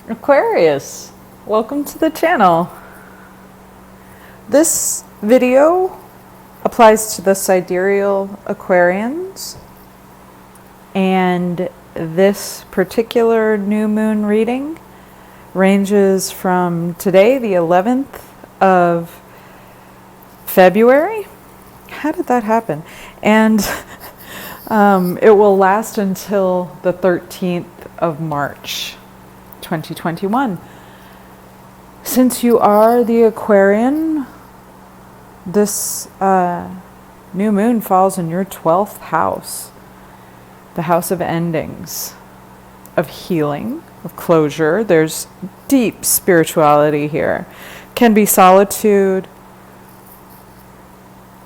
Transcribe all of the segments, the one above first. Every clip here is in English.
Aquarius, welcome to the channel. This video applies to the sidereal Aquarians, and this particular new moon reading ranges from today, the 11th of February. How did that happen? And it will last until the 13th of March. 2021. Since you are the Aquarian, this new moon falls in your 12th house, the house of endings, of healing, of closure. There's deep spirituality here. Can be solitude,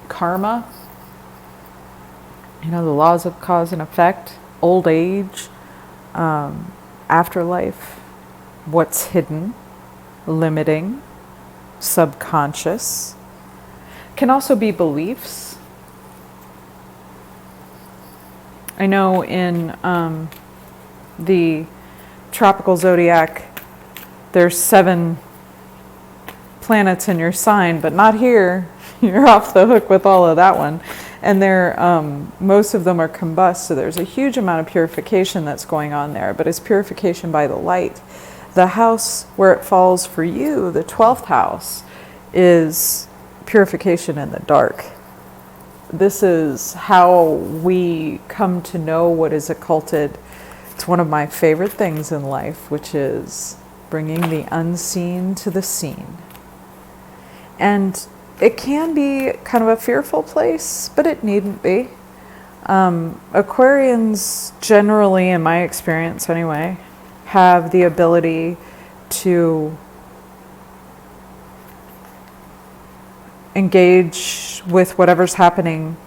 karma, the laws of cause and effect, old age, afterlife, what's hidden, limiting, subconscious. Can also be beliefs. I know in the tropical zodiac, there's 7 planets in your sign, but not here. You're off the hook with all of that one. And most of them are combust, so there's a huge amount of purification that's going on there, but it's purification by the light. The house where it falls for you, the 12th house, is purification in the dark. This is how we come to know what is occulted. It's one of my favorite things in life, which is bringing the unseen to the seen. And it can be kind of a fearful place, but it needn't be. Aquarians generally, in my experience anyway, have the ability to engage with whatever's happening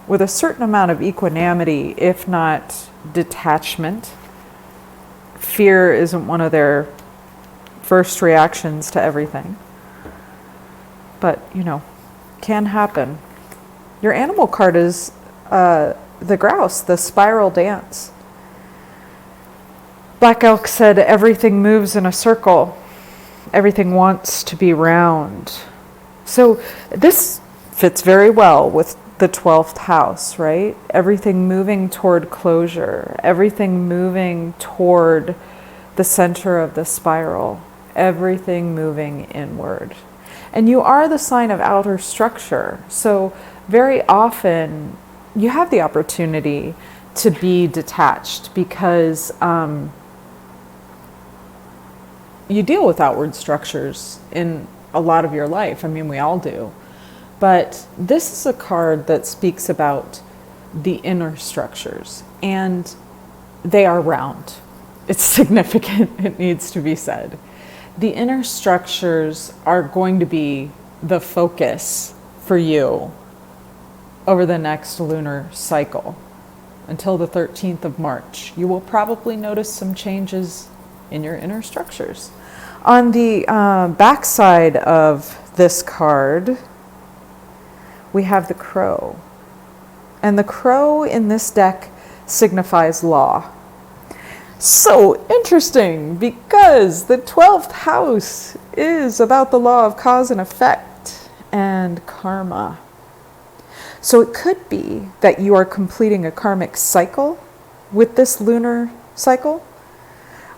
with a certain amount of equanimity, if not detachment. Fear isn't one of their first reactions to everything. But, can happen. Your animal card is the grouse, the spiral dance. Black Elk said everything moves in a circle. Everything wants to be round. So this fits very well with the 12th house, right? Everything moving toward closure. Everything moving toward the center of the spiral. Everything moving inward. And you are the sign of outer structure. So very often you have the opportunity to be detached because you deal with outward structures in a lot of your life. I mean, we all do. But this is a card that speaks about the inner structures, and they are round. It's significant, it needs to be said. The inner structures are going to be the focus for you over the next lunar cycle until the 13th of March. You will probably notice some changes in your inner structures. On the back side of this card, we have the crow. And the crow in this deck signifies law. So interesting, because the 12th house is about the law of cause and effect and karma. So it could be that you are completing a karmic cycle with this lunar cycle.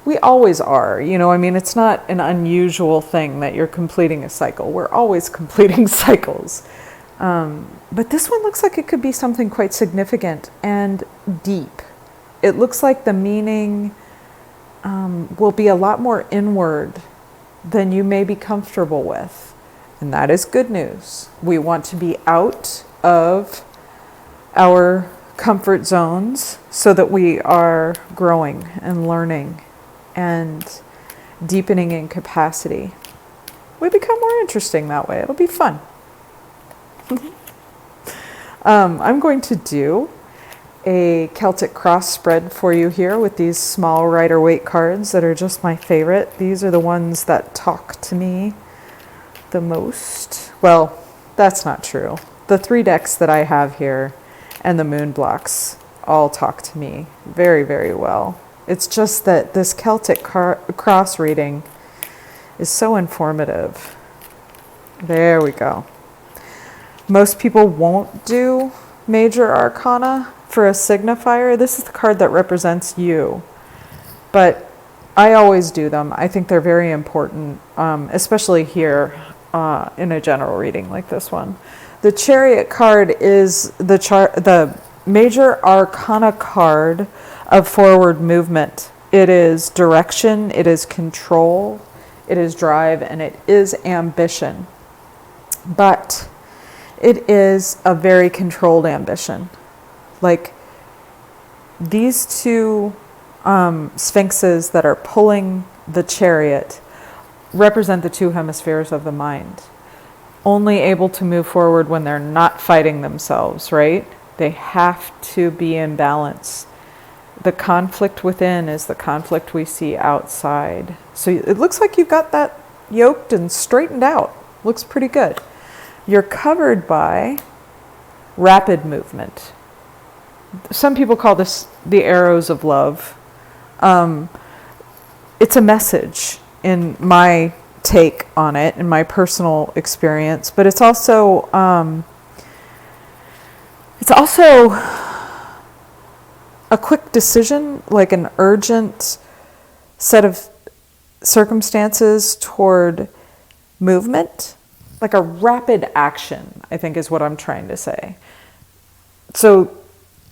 We always are, it's not an unusual thing that you're completing a cycle. We're always completing cycles. But this one looks like it could be something quite significant and deep. It looks like the meaning will be a lot more inward than you may be comfortable with. And that is good news. We want to be out of our comfort zones so that we are growing and learning and deepening in capacity. We become more interesting that way. It'll be fun. I'm going to do a Celtic cross spread for you here with these small Rider WAITE cards that are just my favorite. These are the ones that talk to me the most. Well, that's not true. The 3 decks that I have here and the moon blocks all talk to me very, very well. It's just that this Celtic cross reading is so informative. There we go. Most people won't do major arcana for a signifier. This is the card that represents you. But I always do them. I think they're very important, especially here in a general reading like this one. The Chariot card is the major arcana card of forward movement. It is direction, it is control, it is drive, and it is ambition. But it is a very controlled ambition. Like these two sphinxes that are pulling the chariot represent the two hemispheres of the mind. Only able to move forward when they're not fighting themselves, right? They have to be in balance. The conflict within is the conflict we see outside. So it looks like you've got that yoked and straightened out. Looks pretty good. You're covered by rapid movement. Some people call this the arrows of love. It's a message in my take on it, in my personal experience, but it's also a quick decision, like an urgent set of circumstances toward movement, like a rapid action, I think is what I'm trying to say. So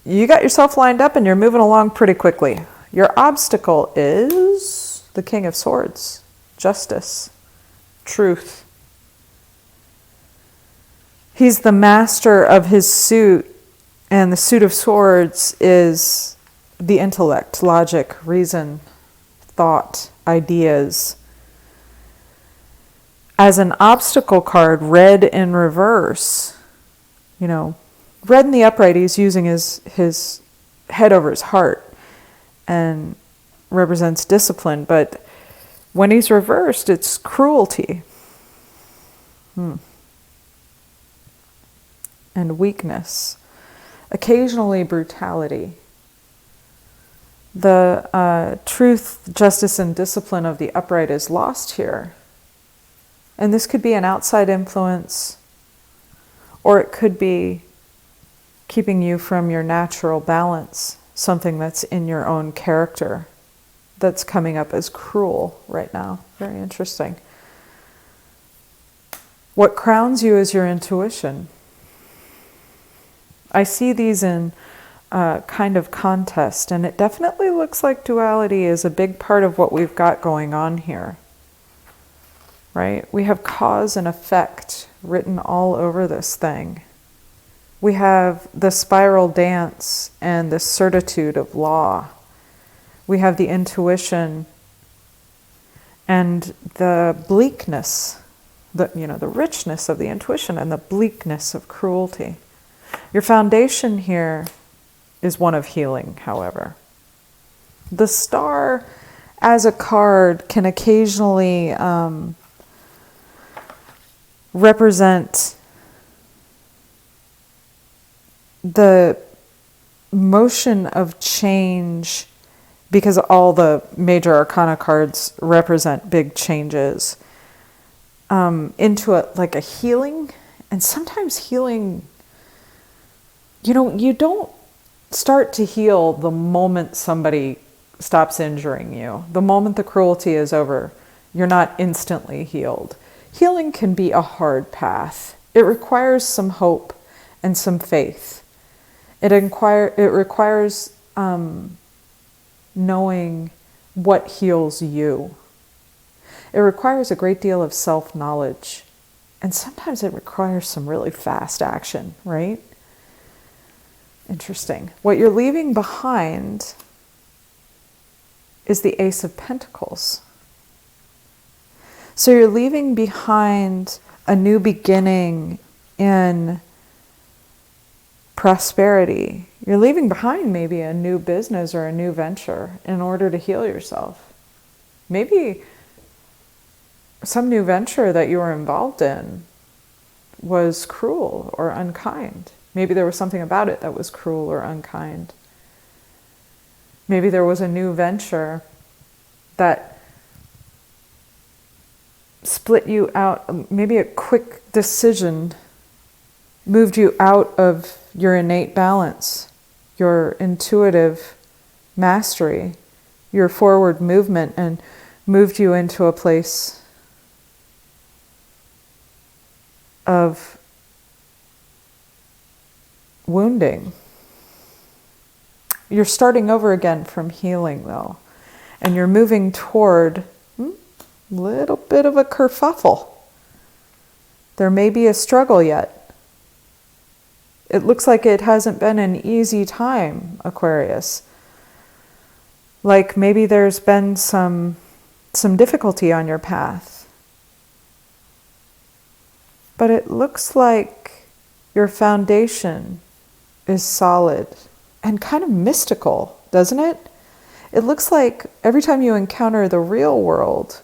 you got yourself lined up and you're moving along pretty quickly. Your obstacle is the King of Swords, justice, truth. He's the master of his suit, and the suit of swords is the intellect, logic, reason, thought, ideas. As an obstacle card, red in reverse, red in the upright, he's using his head over his heart and represents discipline, but when he's reversed, it's cruelty. And weakness. Occasionally brutality. The truth, justice, and discipline of the upright is lost here. And this could be an outside influence, or it could be keeping you from your natural balance, something that's in your own character that's coming up as cruel right now. Very interesting. What crowns you is your intuition. I see these in kind of contest, and it definitely looks like duality is a big part of what we've got going on here. Right? We have cause and effect written all over this thing. We have the spiral dance and the certitude of law. We have the intuition and the bleakness, the richness of the intuition and the bleakness of cruelty. Your foundation here is one of healing, however. The star as a card can occasionally represent the motion of change, because all the major arcana cards represent big changes, into a healing. And sometimes healing, you don't start to heal the moment somebody stops injuring you. The moment the cruelty is over, you're not instantly healed. Healing can be a hard path. It requires some hope and some faith. It requires knowing what heals you. It requires a great deal of self-knowledge. And sometimes it requires some really fast action, right? Interesting. What you're leaving behind is the Ace of Pentacles. So you're leaving behind a new beginning in prosperity. You're leaving behind maybe a new business or a new venture in order to heal yourself. Maybe some new venture that you were involved in was cruel or unkind. Maybe there was something about it that was cruel or unkind. Maybe there was a new venture that split you out. Maybe a quick decision moved you out of your innate balance, your intuitive mastery, your forward movement, and moved you into a place of wounding. You're starting over again from healing, though, and you're moving toward a little bit of a kerfuffle. There may be a struggle yet. It looks like it hasn't been an easy time, Aquarius. Like maybe there's been some difficulty on your path. But it looks like your foundation is solid and kind of mystical, doesn't it? It looks like every time you encounter the real world,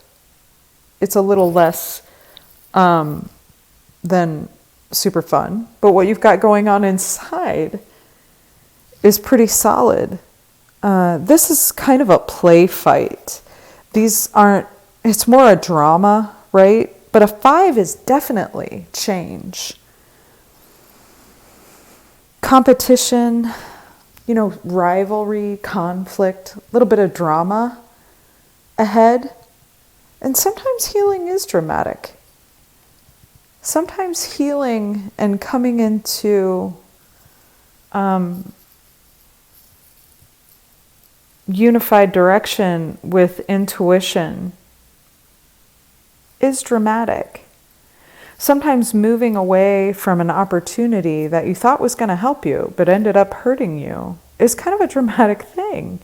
it's a little less than super fun. But what you've got going on inside is pretty solid. This is kind of a play fight. It's more a drama, right? But a 5 is definitely change. Competition, rivalry, conflict, a little bit of drama ahead. And sometimes healing is dramatic. Sometimes healing and coming into unified direction with intuition is dramatic. Sometimes moving away from an opportunity that you thought was going to help you but ended up hurting you is kind of a dramatic thing.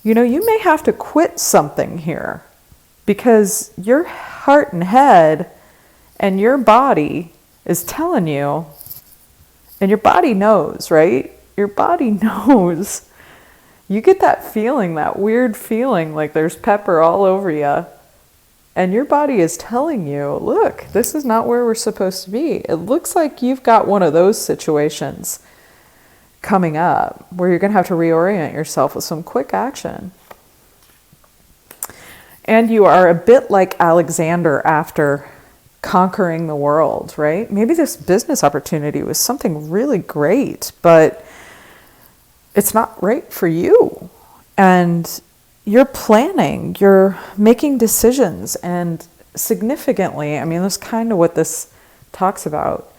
You may have to quit something here because your heart and head and your body is telling you, and your body knows, right? Your body knows. You get that feeling, that weird feeling like there's pepper all over you. And your body is telling you, look, this is not where we're supposed to be. It looks like you've got one of those situations coming up where you're going to have to reorient yourself with some quick action. And you are a bit like Alexander after conquering the world, right? Maybe this business opportunity was something really great, but it's not right for you. And you're planning, you're making decisions, and significantly, that's kind of what this talks about.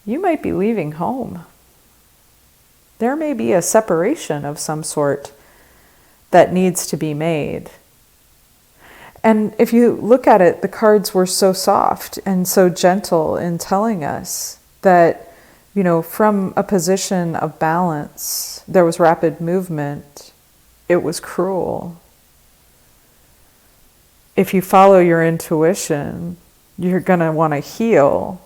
You might be leaving home. There may be a separation of some sort that needs to be made. And if you look at it, the cards were so soft and so gentle in telling us that, from a position of balance, there was rapid movement. It was cruel. If you follow your intuition, you're going to want to heal.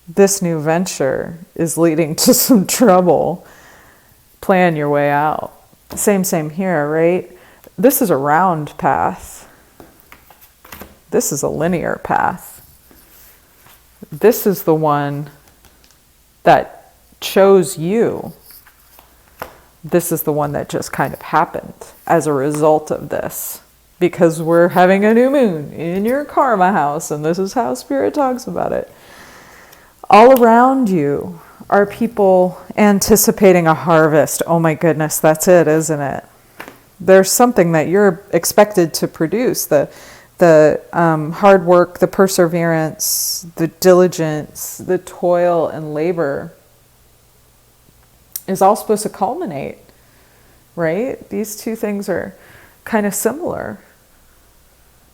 This new venture is leading to some trouble. Plan your way out. Same here, right? This is a round path. This is a linear path. This is the one that chose you. This is the one that just kind of happened as a result of this. Because we're having a new moon in your karma house, and this is how Spirit talks about it. All around you are people anticipating a harvest. Oh my goodness, that's it, isn't it? There's something that you're expected to produce. The hard work, the perseverance, the diligence, the toil and labor is all supposed to culminate, right? These two things are kind of similar.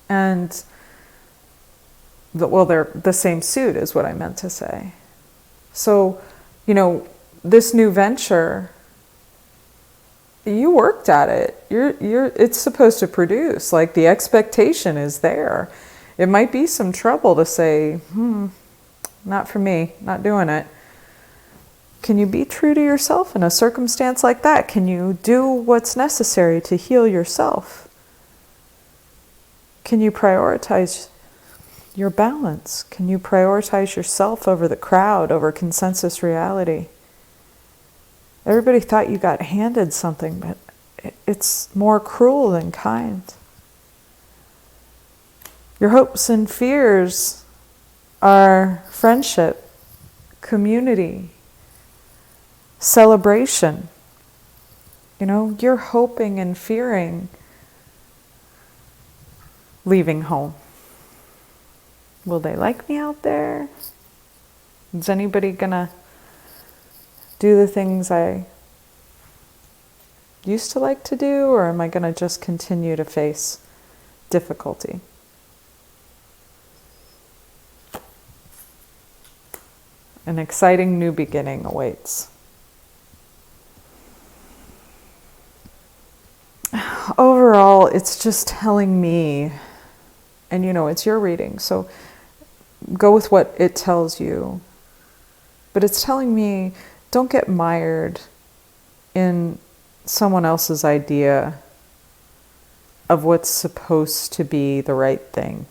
And, they're the same suit is what I meant to say. So, this new venture, you worked at it. It's supposed to produce. Like, the expectation is there. It might be some trouble to say, not for me, not doing it. Can you be true to yourself in a circumstance like that? Can you do what's necessary to heal yourself? Can you prioritize your balance? Can you prioritize yourself over the crowd, over consensus reality? Everybody thought you got handed something, but it's more cruel than kind. Your hopes and fears are friendship, community, celebration. You know, you're hoping and fearing leaving home. Will they like me out there? Is anybody gonna do the things I used to like to do, or am I gonna just continue to face difficulty? An exciting new beginning awaits. Overall, it's just telling me, and you know, it's your reading, so go with what it tells you. But it's telling me, don't get mired in someone else's idea of what's supposed to be the right thing.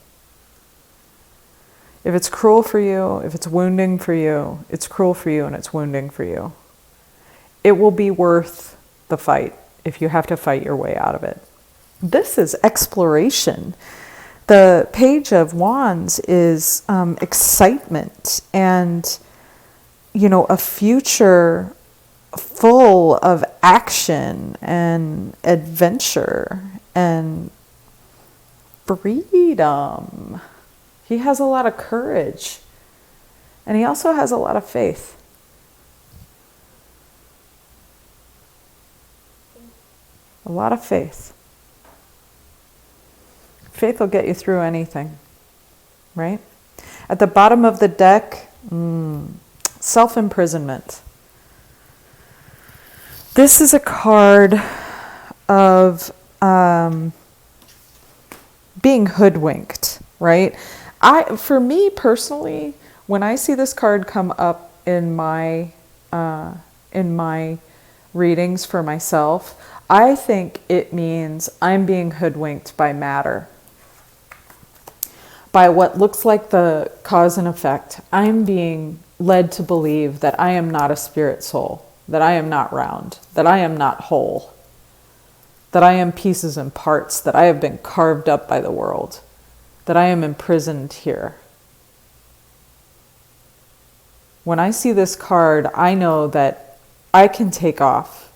If it's cruel for you, if it's wounding for you, it's cruel for you and it's wounding for you. It will be worth the fight if you have to fight your way out of it. This is exploration. The Page of Wands is excitement and, you know, a future full of action and adventure and freedom. He has a lot of courage, and he also has a lot of faith. A lot of faith. Faith will get you through anything, right? At the bottom of the deck, self-imprisonment. This is a card of being hoodwinked, right? For me personally, when I see this card come up in my readings for myself, I think it means I'm being hoodwinked by matter, by what looks like the cause and effect. I'm being led to believe that I am not a spirit soul, that I am not round, that I am not whole, that I am pieces and parts, that I have been carved up by the world, that I am imprisoned here. When I see this card, I know that I can take off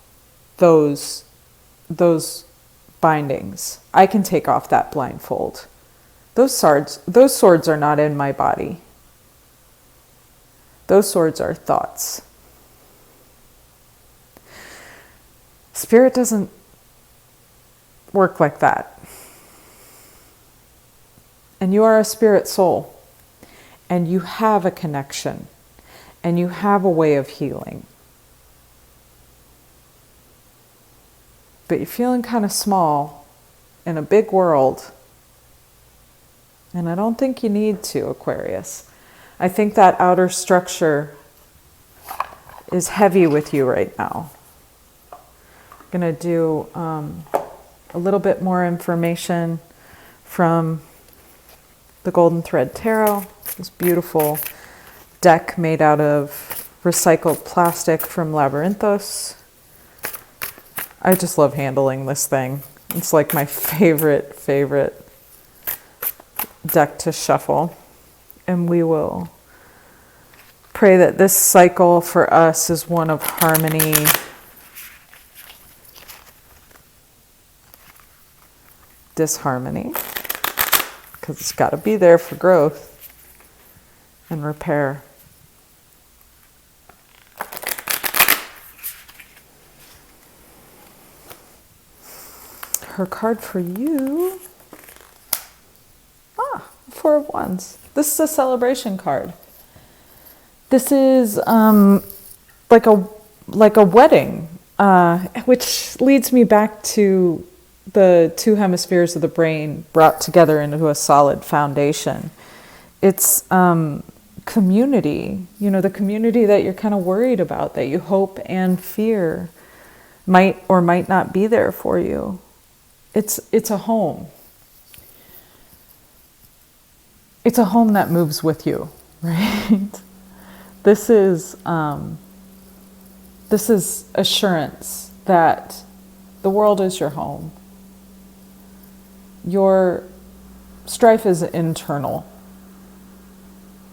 those bindings. I can take off that blindfold. Those swords are not in my body. Those swords are thoughts. Spirit doesn't work like that. And you are a spirit soul, and you have a connection, and you have a way of healing. But you're feeling kind of small in a big world, and I don't think you need to, Aquarius. I think that outer structure is heavy with you right now. I'm going to do a little bit more information from the Golden Thread Tarot, this beautiful deck made out of recycled plastic from Labyrinthos. I just love handling this thing. It's like my favorite deck to shuffle. And we will pray that this cycle for us is one of harmony, disharmony, because it's got to be there for growth and repair. Her card for you. Four of Wands. This is a celebration card. This is like a wedding, which leads me back to the two hemispheres of the brain brought together into a solid foundation. It's community, you know, the community that you're kind of worried about, that you hope and fear might or might not be there for you. It's a home. It's a home that moves with you, right? This is assurance that The world is your home. Your strife is internal.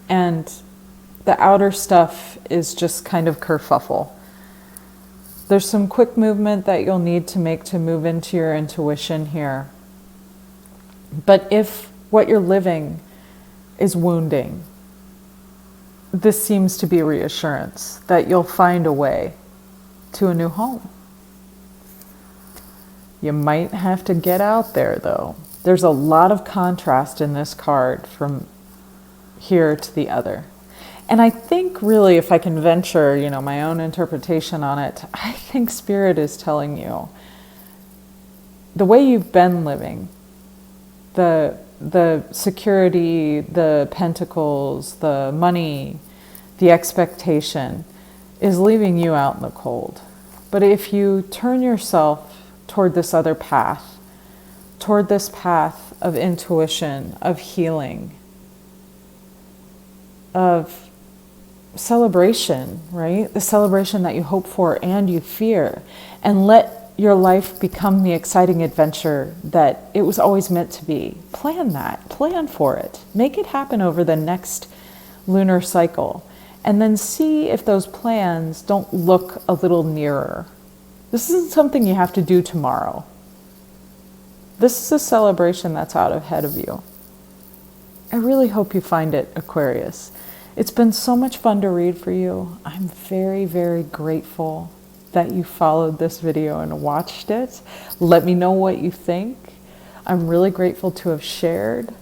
And the outer stuff is just kind of kerfuffle. There's some quick movement that you'll need to make to move into your intuition here. But if what you're living is wounding, this seems to be reassurance that you'll find a way to a new home. You might have to get out there, though. There's a lot of contrast in this card from here to the other. And I think really, if I can venture, my own interpretation on it, I think Spirit is telling you the way you've been living, the security, the pentacles, the money, the expectation is leaving you out in the cold. But if you turn yourself toward this other path, toward this path of intuition, of healing, of celebration, right? The celebration that you hope for and you fear, and let your life become the exciting adventure that it was always meant to be. Plan that, plan for it, make it happen over the next lunar cycle, and then see if those plans don't look a little nearer. This isn't something you have to do tomorrow. This is a celebration that's out ahead of you. I really hope you find it, Aquarius. It's been so much fun to read for you. I'm very, very grateful that you followed this video and watched it. Let me know what you think. I'm really grateful to have shared,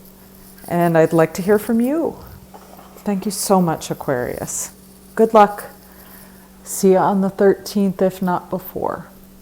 and I'd like to hear from you. Thank you so much, Aquarius. Good luck. See you on the 13th, if not before.